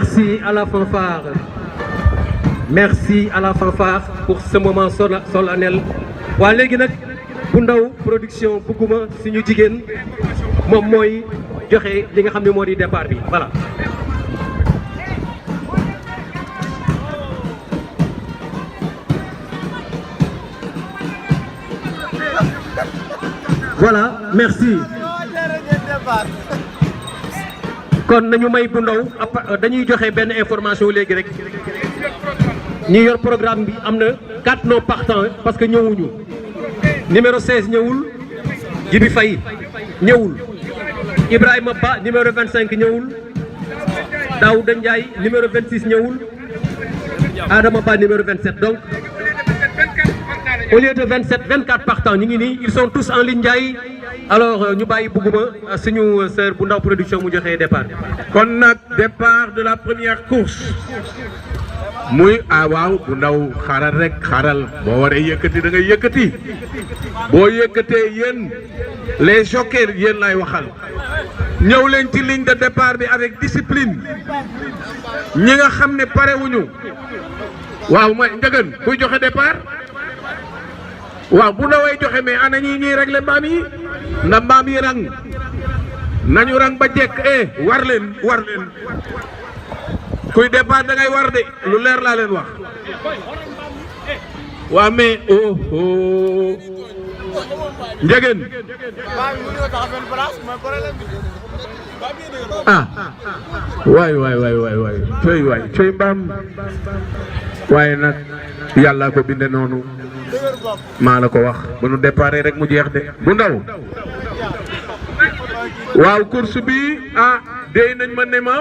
Merci à la fanfare. Merci à la fanfare pour ce moment solennel. waa léegi nag bu ndaw production bugguma suñu jigéen moom mooy joxe li nga xam ne moo di départ bi voilà. Voilà, merci. kon nañu may bu ndaw dañuy joxe benn information léegi rek ñi yor programme bi am na 4 non partants parce que ñëwuñu numéro 16 ñëwul Jibi Faye ñëwul Ibrahima Ba numéro 25 ñëwul Daouda Ndiaye numéro 26 ñëwul Adama Ba numéro 27 donc au lieu de 27 24 partants ñu ngi nii ils sont tous en ligne Ndiaye alors ñu bàyyi bugguma suñu sœur bu ndaw production mu joxe départ. kon nag départ de la première course muy waaw bu ndaw xaaral rek xaaral boo waree yëkkati da ngay yëkkati boo yëkkatee yéen les jockeys yéen lay waxal ñëw leen ci ligne de départ bi avec discipline ñi nga xam ne pare wuñu waaw mooy njëgën kuy joxe départ waaw bu ndawee joxe mais ana ñuy régler mbaam yi na mbaam yi rang nañu rang ba jekk war leen kuy départ da ngay war de lu leer laa leen wax waa mais njëgën waay coy mbaam waaye nag yàlla ko binde noonu maa la ko wax bu nu déparé rek mu jeex de bu ndaw waaw course bi déy nañ ma ne ma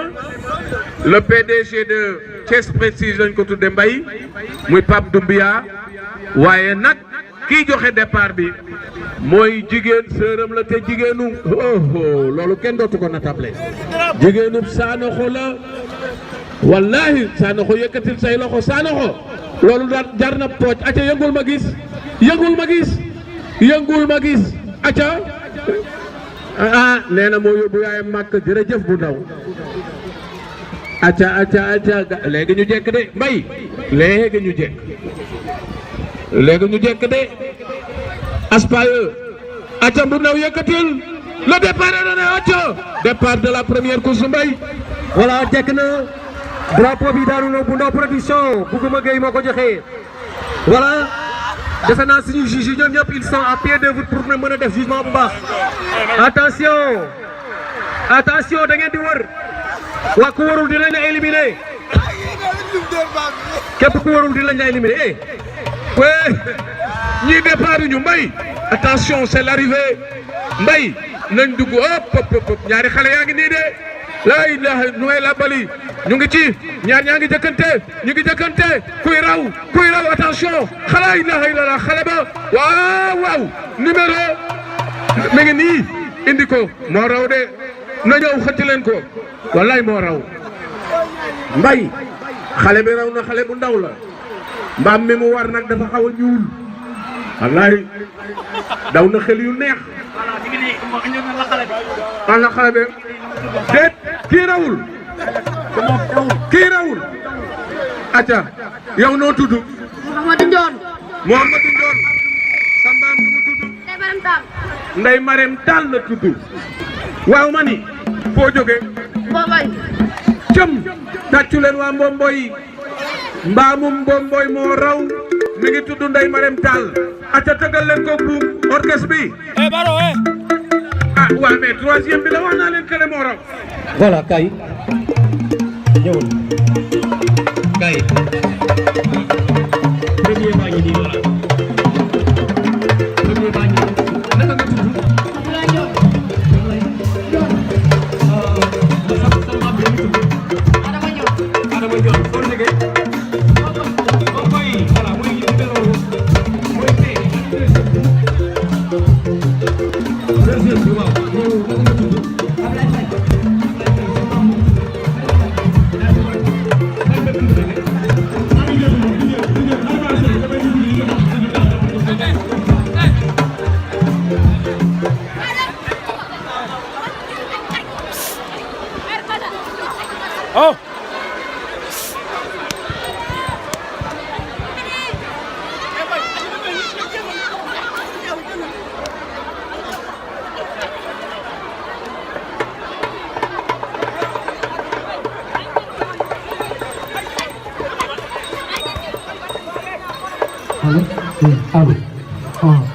le PDG de Thiès Prestige lañ ko tudde Mbaye muy Pape Doumbia waaye nag kii joxe départ bi mooy jigéen sërëm la te jigéenu loolu kenn dootu ko natable jigéenu Sanoxo la wallahi Sanoxo yëkkatil say loxo Sanoxo loolu daal jar na pooj aca yëngul ma gis aca nee na moo yóbbu yaayam màkk jërëjëf bu ndaw aca léegi ñu jekk de Mbay léegi ñu jekk de Aspaye aca bu ndaw yëkkatil le départ est donné aca départ de la première course Mbay voilà jekk na drapeau bi daanu na bu ndaw production Bougouma Gueye moo ko joxe voilà defe naa suñu juge yi ñoom ñëpp ils sont à pied d'œuvre pour mën a def jugement bu baax attention da ngeen di wër waa ku warul dinañ la éliminer képp ku warul dinañ la éliminer ñi départ ñu Mbay attention c'est l'arrivée Mbay nañ dugg hop ñaari xale yaa ngi nii de la ilaha ñu ngay labali ñu ngi ci ñaar ñaa ngi jëkkante kuy raw attention xala ilaha illallah xale ba waaw numéro mi ngi nii indi ko moo raw de na ñëw xëcc leen ko wallaay moo raw Mbay xale bi raw na xale bu ndaw la mbaam mi mu war nag dafa xaw a ñuul wallaay daw na xel yu neex la xale bi déet kii rawul acca yow noo tudd Mouhamadou Ndione sa mbaam nu mu tudd Ndey Marème Tall la tudd waaw ma ni foo jóge cëm tàccu leen waa Mbomboy mbaamum Mbomboy moo raw mi ngi tudd Ndey Marème Tall acca tëggal leen ko buum orchestre bi waaw mais troisième bi la wax naa leen kële moo raw voilà kay ñëwul kay premier baa ngi nii voilà premier baa ngi nii naka nga tudd Adama Ndione foo jógee boo koy voilà muy numéro mooy tey deuxième bi waaw naka nga tudd allo allo